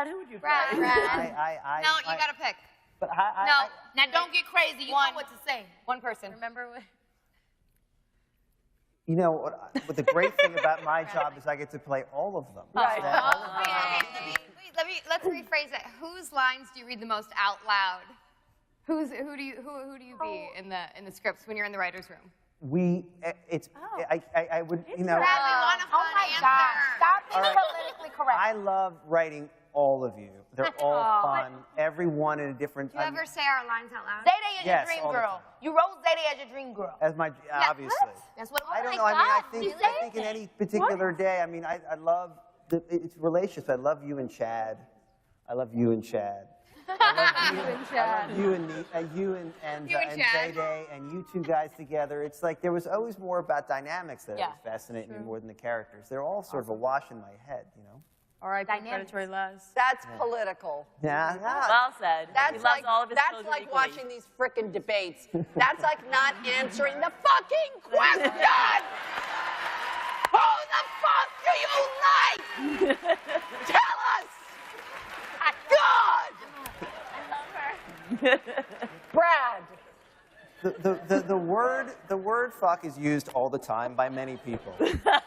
Brad, who would you pick? Brad. No, you gotta pick. But Now don't get crazy. You know what to say. One person. Remember what? you know what the great thing about my job is I get to play all of them. Right. Let's rephrase it. Whose lines do you read the most out loud? Who do you be in the scripts when you're in the writers' room? I would, you know. Brad, we want a fun answer. God. Stop being politically correct. I love writing all of you. They're all fun. Everyone in a different. Do you ever say our lines out loud? Zayday is Yes, your dream all the girl. time. You wrote Zayday as your dream girl. As my obviously. That's what. I don't know. I mean, I think in any particular day. I mean, I love it's relationships. I love you and Chad. I love you and Chad. I love you and Zayday and you two guys together. It's like there was always more about dynamics that always fascinated me more than the characters. They're all sort of a wash in my head, you know. All right, predatory Les. That's political. Yeah. Well said. That's he loves all of his that's children like equally. watching these frickin' debates. That's like not answering the fucking question. Who the fuck do you like? Tell us. God. Brad. The word fuck is used all the time by many people.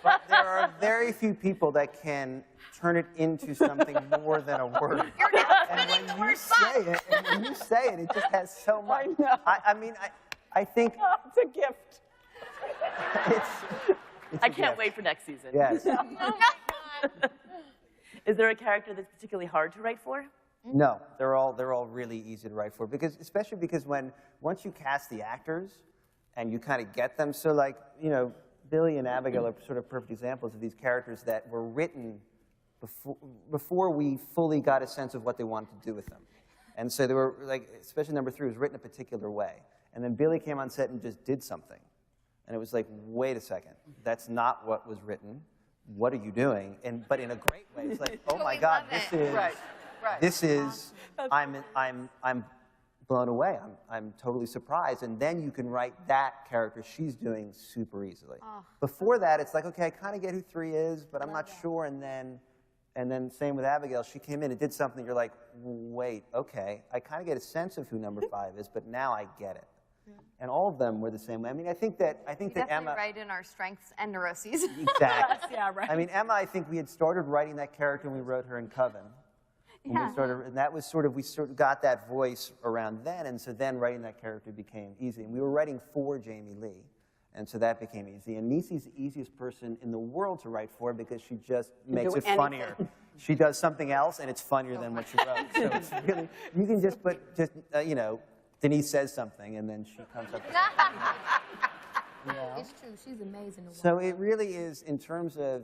But there are very few people that can turn it into something more than a word. You're not And spinning the when word you fuck. say it, and when you say it, it just has so much. I know. I mean, I think It's a gift. it's I a can't gift. wait for next season. Yes. Is there a character that's particularly hard to write for? No, they're all really easy to write for especially because once you cast the actors and you kind of get them, so like, you know, Billy and Abigail are sort of perfect examples of these characters that were written before we fully got a sense of what they wanted to do with them. And so they were like, especially number 3 was written a particular way. And then Billy came on set and just did something. And it was like, wait a second, that's not what was written. What are you doing? But in a great way. It's like, oh my God, this is this is I'm blown away. I'm totally surprised. And then you can write that character she's doing super easily. Before that, it's like, okay, I kind of get who 3 is, but I'm not sure. And then same with Abigail. She came in and did something. You're like, wait, okay, I kind of get a sense of who number 5 is, but now I get it. And all of them were the same way. I mean, I think that Emma. Right in our strengths and neuroses. Exactly. Yeah, right. I mean, Emma, I think we had started writing that character when we wrote her in Coven. And that was we sort of got that voice around then, and so then writing that character became easy. And we were writing for Jamie Lee, and so that became easy. And Niecy's the easiest person in the world to write for because she just makes it funnier. She does something else, and it's funnier than what she wrote. So it's really, you can just put, you know, Denise says something, and then she comes up with something. It's true. She's amazing. So it really is, in terms of,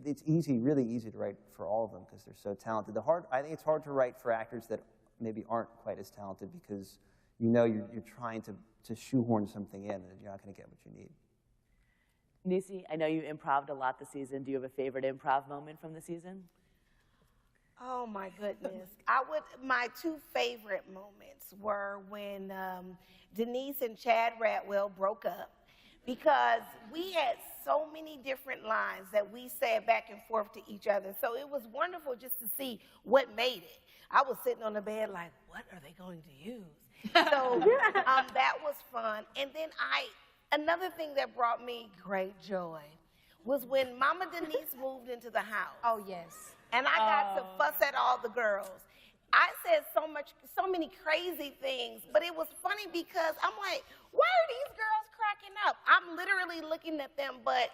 it's easy, really easy to write for all of them because they're so talented. I think it's hard to write for actors that maybe aren't quite as talented because you know you're trying to shoehorn something in and you're not going to get what you need. Niecy, I know you improv'd a lot this season. Do you have a favorite improv moment from the season? Oh my goodness. My 2 favorite moments were when Denise and Chad Ratwell broke up because we had so many different lines that we said back and forth to each other. So it was wonderful just to see what made it. I was sitting on the bed like, what are they going to use? So that was fun. And then another thing that brought me great joy was when Mama Denise moved into the house. Oh, yes. And I got to fuss at all the girls. I said so many crazy things, but it was funny because I'm like, why are these girls cracking up? I'm literally looking at them, but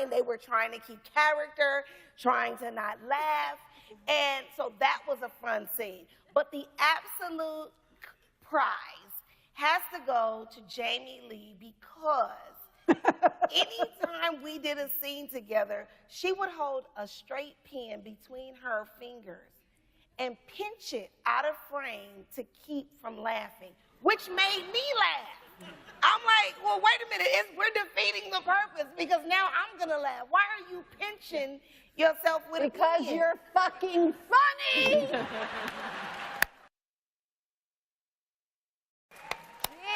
they were trying to keep character, trying to not laugh. And so that was a fun scene. But the absolute prize has to go to Jamie Lee because anytime we did a scene together, she would hold a straight pen between her fingers and pinch it out of frame to keep from laughing, which made me laugh. I'm like, well, wait a minute, we're defeating the purpose because now I'm gonna laugh. Why are you pinching yourself with a pen? Because you're fucking funny.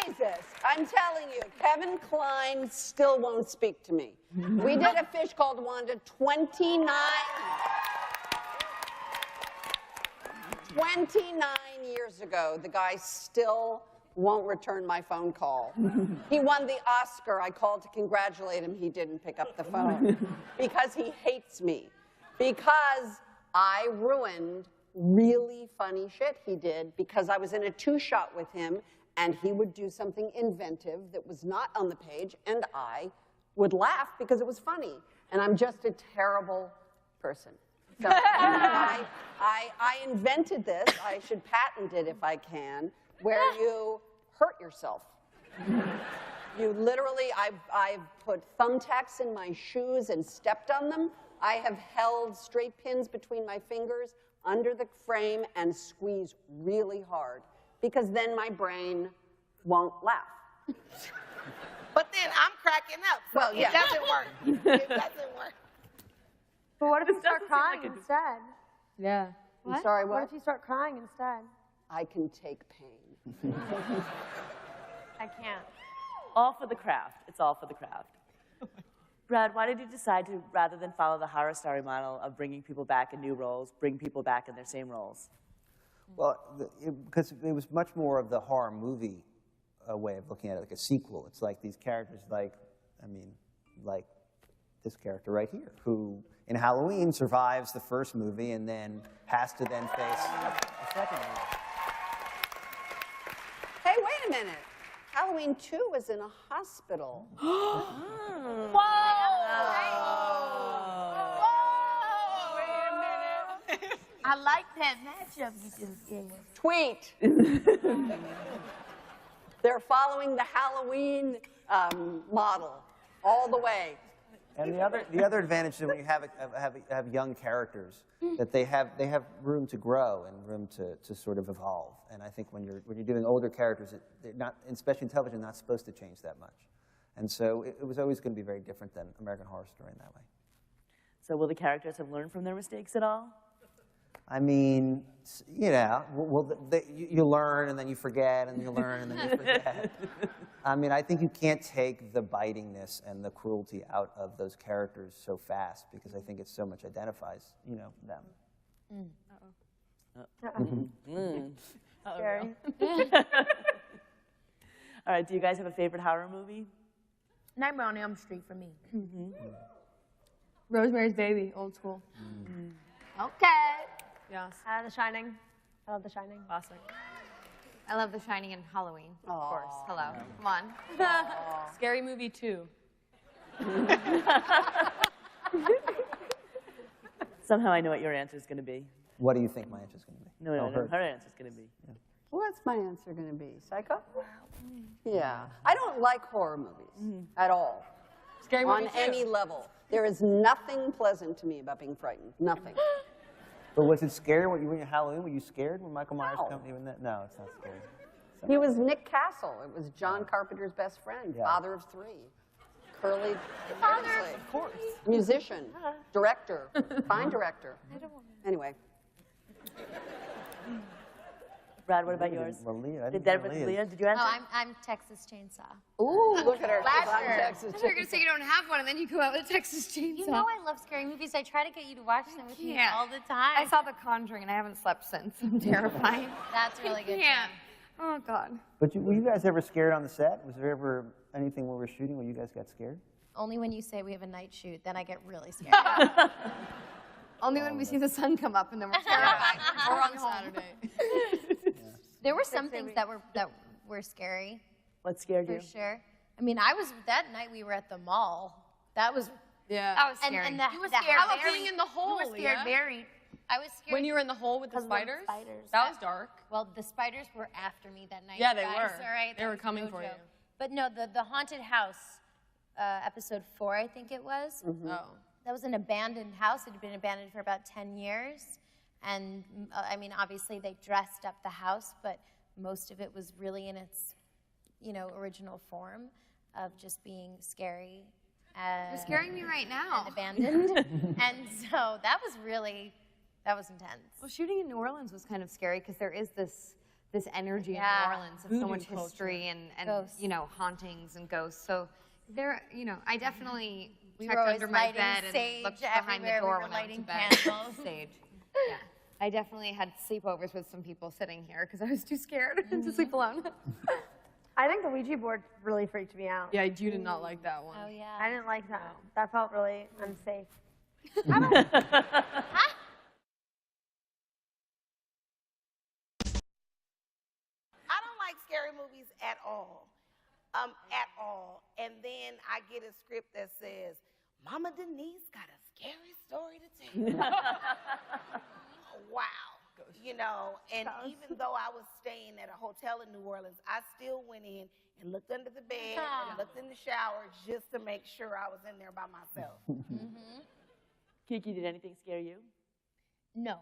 Jesus, I'm telling you, Kevin Kline still won't speak to me. We did a fish called Wanda 29. 29 years ago, the guy still won't return my phone call. He won the Oscar. I called to congratulate him. He didn't pick up the phone because he hates me. Because I ruined really funny shit he did because I was in a two-shot with him and he would do something inventive that was not on the page and I would laugh because it was funny. And I'm just a terrible person. So I invented this. I should patent it if I can, where you hurt yourself. You literally, I've put thumbtacks in my shoes and stepped on them. I have held straight pins between my fingers under the frame and squeezed really hard because then my brain won't laugh. But then I'm cracking up. So Well, yeah. It doesn't work. It doesn't work. But what if you start doesn't seem crying like a- instead? Yeah. I'm sorry, What what? if you start crying instead? I can take pain. I can't. All for the craft. It's all for the craft. Brad, why did you decide to, rather than follow the horror story model of bringing people back in new roles, bring people back in their same roles? Well, because it was much more of the horror movie way of looking at it, like a sequel. It's like these characters, like this character right here, who in Halloween survives the first movie and then has to then face the second movie. Hey, wait a minute. Halloween 2 was in a hospital. I like that matchup you just gave. Tweet. They're following the Halloween model all the way. And the other advantage is when you have young characters, that they have room to grow and room to sort of evolve. And I think when you're doing older characters, they're not, especially in television, not supposed to change that much. And so it was always going to be very different than American Horror Story in that way. So will the characters have learned from their mistakes at all? I mean, you know, you learn and then you forget and you learn and then you forget. I mean, I think you can't take the bitingness and the cruelty out of those characters so fast because I think it so much identifies, you know, them. Scary. All right, do you guys have a favorite horror movie? Nightmare on Elm Street for me. Rosemary's Baby, old school. Okay. Yes. The Shining. I love The Shining. Classic. I love The Shining and Halloween, of course. Hello, come on. Scary Movie 2. Somehow I know what your answer is going to be. What do you think my answer is going to be? No, her answer is going to be. What's my answer going to be? Psycho? Yeah. I don't like horror movies at all. Scary Movie On 2. any level. There is nothing pleasant to me about being frightened. Nothing. But was it scary when you were in Halloween? Were you scared when Michael Myers No. came? Even that? No, it's not scary. He was Nick Castle. It was John Carpenter's best friend, Yeah. father of three. Curly, seriously. Of course. Musician, director, fine director. Anyway, Brad, what about yours? Well, Leah, I Did didn't hear Leah's. Leah, did you answer? Oh, I'm Texas Chainsaw. ooh, look at her. She's on Slasher. Texas You're gonna say you don't have one, and then you go out with a Texas Chainsaw. You know I love scary movies. I try to get you to watch them with me can't. all the time. I saw The Conjuring, and I haven't slept since. I'm terrified. That's really good. Yeah. too. Oh God. But were you guys ever scared on the set? Was there ever anything when we were shooting where you guys got scared? Only when you say we have a night shoot, then I get really scared. Only when we see the sun come up, and then we're terrified. Or on Saturday. There were some things that were scary, What scared for you? sure. I mean, I was that night we were at the mall. That was Yeah. That was and, scary. and the, You were the scared house- very- being in the hole, You were scared yeah. very. I was scared. When you were in the hole with the 'cause of the spiders? spiders. That was dark. Well, the spiders were after me that night. Yeah, they guys, were. All right? They That were was coming no for you. joke. But no, the haunted house, episode 4, I think it was. Oh. That was an abandoned house. It had been abandoned for about 10 years. And I mean, obviously they dressed up the house, but most of it was really in its, original form of just being scary. You're scaring me right now. And abandoned. And so that was intense. Well, shooting in New Orleans was kind of scary because there is this energy Yeah. in New Orleans of so Voodoo much culture. history and Ghosts. hauntings and ghosts. So there, I definitely We checked were always under my lighting bed sage and looked behind the everywhere. door We when were I went to lighting bed. candles. Sage. Yeah. I definitely had sleepovers with some people sitting here because I was too scared to sleep alone. I think the Ouija board really freaked me out. Yeah, you did not like that one. Oh yeah. I didn't like that. That felt really unsafe. I don't like scary movies at all. At all. And then I get a script that says, Mama Denise got a scary story to tell you. Wow. You know, and even though I was staying at a hotel in New Orleans, I still went in and looked under the bed and looked in the shower just to make sure I was in there by myself. Kiki, did anything scare you? No.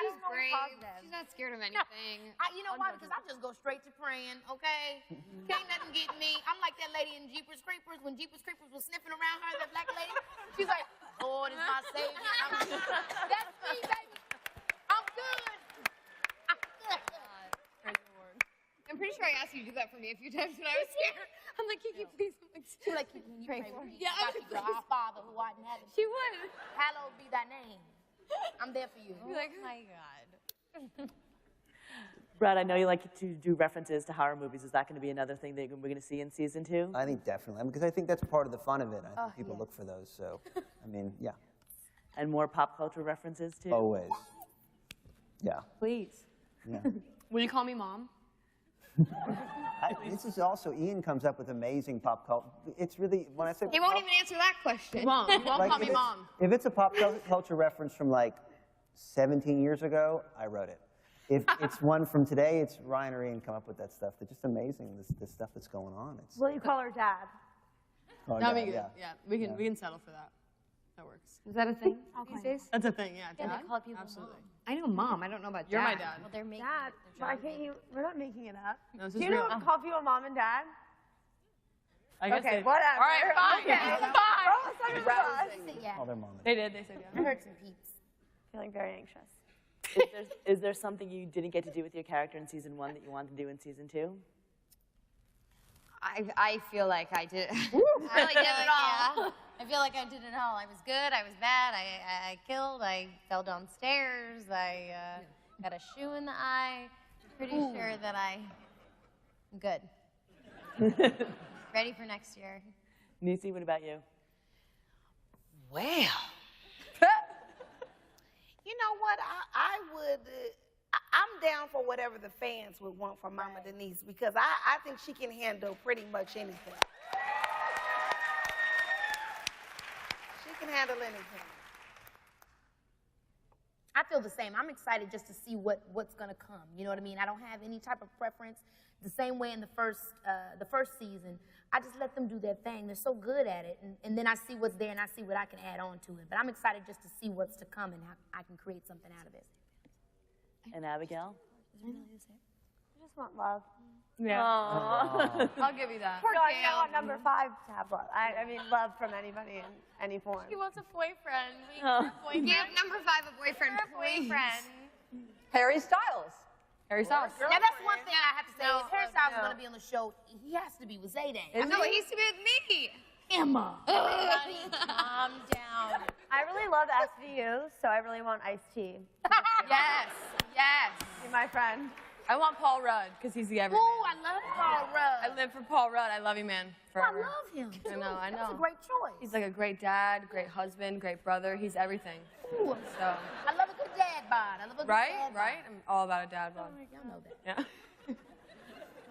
She's don't know brave. positive. She's not scared of anything. You know why? Because I just go straight to praying, okay? Can't nothing get me. I'm like that lady in Jeepers Creepers when Jeepers Creepers was sniffing around her, that black lady. She's like, Lord is my savior. That's me, baby. I'm good. I'm pretty sure I asked you to do that for me a few times when I was scared. I'm like, Kiki, please. I'm like, She's like, can you pray for me? Yeah, I got you, our Father who art in heaven. she would. Hallowed be thy name. I'm there for you. Oh my God. Brad, I know you like to do references to horror movies. Is that going to be another thing that we're going to see in season 2? I think definitely, because I think that's part of the fun of it. I think people look for those. So, I mean, yeah, And more pop culture references too? always. Yeah. Please. Yeah. Will you call me mom? This is also, Ian comes up with amazing pop culture. It's really, when I say He won't even answer that question. You won't like, call me if it's- mom. If it's a pop culture reference from like 17 years ago, I wrote it. If it's one from today, it's Ryan or Ian come up with that stuff. They're just amazing, this stuff that's going on. It's, Will you call her dad? oh, That'd yeah, be good. yeah. Yeah, we can settle for that. That works. Is that a thing these days? That's a thing, yeah. Yeah, Dad? they call people Absolutely. I know mom. I don't know about You're my dad. dad. Well, they're making Dad. they're Why trying to can't you? We're not making it up. No, this Do is you know real. call people mom and dad? I guess Okay, they, whatever. All right, fine. Okay. Fine. Oh, it's not your us. Yeah. All their moments. They did. They said I yeah. heard some peeps. Feeling very anxious. Is there something you didn't get to do with your character in season 1 that you want to do in season 2? I feel like I did. I feel like, yeah. I feel like I did it all. I was good. I was bad. I killed. I fell downstairs. I got a shoe in the eye. Pretty sure that I'm good. Ready for next year. Nisi, what about you? Well. You know what? I'm down for whatever the fans would want from Mama Denise because I think she can handle pretty much anything. She can handle anything. I feel the same. I'm excited just to see what's gonna come. You know what I mean? I don't have any type of preference. The same way in the first season, I just let them do their thing. They're so good at it, and then I see what's there and I see what I can add on to it. But I'm excited just to see what's to come and how I can create something out of it. And Abigail? I just want love. Yeah. Aww. I'll give you that. No, I want number 5 to have love. I mean, love from anybody in any form. He wants a boyfriend. Give number 5 a boyfriend, please. Harry Styles. Harry Styles. Now that's one thing I have to say. If Harry Styles is gonna be on the show, he has to be with Zayday. No, he used to be with me. Emma. Everybody calm down. I really love SVU, so I really want Ice-T. Yes. Yes. Be my friend. I want Paul Rudd because he's the everyman. Ooh, I love Paul Rudd. I live for Paul Rudd. I love you, man. I Forever. love him. I know, I That's know. a great choice. He's like a great dad, great husband, great brother. He's everything. Ooh, So, I love a good dad bod. I love a good right? dad bod. Right? I'm all about a dad bod. Y'all know that. Yeah.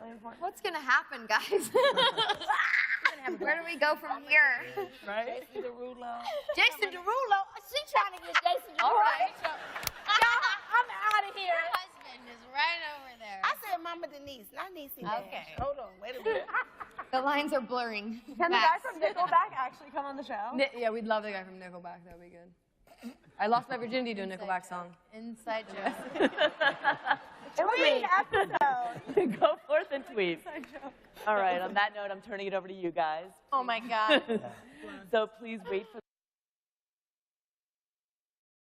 Really important. What's gonna happen, guys? Where do we go from here? Right? Jason Derulo. She's trying to get Jason Derulo. All right. I'm out of here. Your husband is right over there. I said Mama Denise, not Niecy Nash. Okay. Hold on, wait a minute. The lines are blurring. Can the guy from Nickelback actually come on the show? Yeah, we'd love the guy from Nickelback. That would be good. I lost my virginity to a Nickelback song. Inside joke. Tweet episode. Go forth and tweet. All right, on that note, I'm turning it over to you guys. Oh my God. So please wait for